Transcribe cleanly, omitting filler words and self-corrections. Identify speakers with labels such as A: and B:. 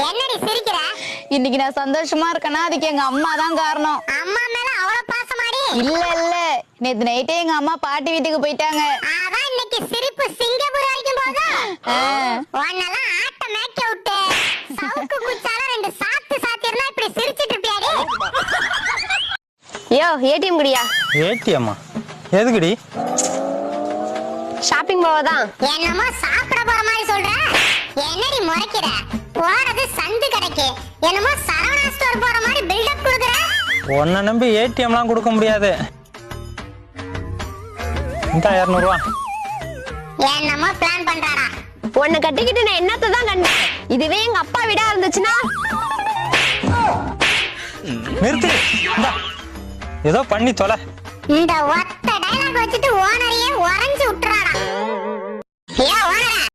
A: என்னடி சிரிக்கிற?
B: இன்னைக்கு நான் சந்தோஷமா இருக்கேன்னா அதுக்கு எங்க அம்மா தான் காரணம்.
A: அம்மா மேல அவ்வளவு பாசமாடி?
B: இல்ல நேத்து நைட்டே எங்க அம்மா பாட்டி வீட்டுக்கு போயிட்டாங்க.
A: அதான் இன்னைக்கு சிரிப்பு சிங்கப்பூர் வரைக்கும் போதா? உன்னெல்லாம் ஆட்ட மேய்க்க விட்டு சவுக்கு குச்சால 2 சாத்து சாத்திருந்தா இப்படி சிரிச்சிட்டு இருப்பியாடி?
C: யோ ஏடிஎம் குடியா?
D: ஏடிஎம்மா எதுக்குடி?
C: ஷாப்பிங் போவதான்.
A: என்னமோ சாப்பிட போற மாதிரி சொல்ற. என்னடி முறைக்கிற? போறது சந்து கடைக்கு. என்னமோ சரவணா ஸ்டோர் போற மாதிரி பில்டப் கொடுக்குற.
D: உன்னை நம்பி ஏடிஎம்லாம் கொடுக்க முடியாது. இந்த 200 ரூபா.
A: என்னமோ பிளான் பண்றாடா.
C: உன்னை கட்டிக்கிட்டு நான் என்னத்தை தான் கண்டேன். இதுவே எங்க அப்பா வீடா இருந்துச்சுன்னா
D: நிறுத்து. ஏதோ பண்ணி தொலை.
A: இந்த ஒத்த டயலாக் வச்சுட்டு ஓனரையே உறைஞ்சு விட்டுறாடா. ஏன்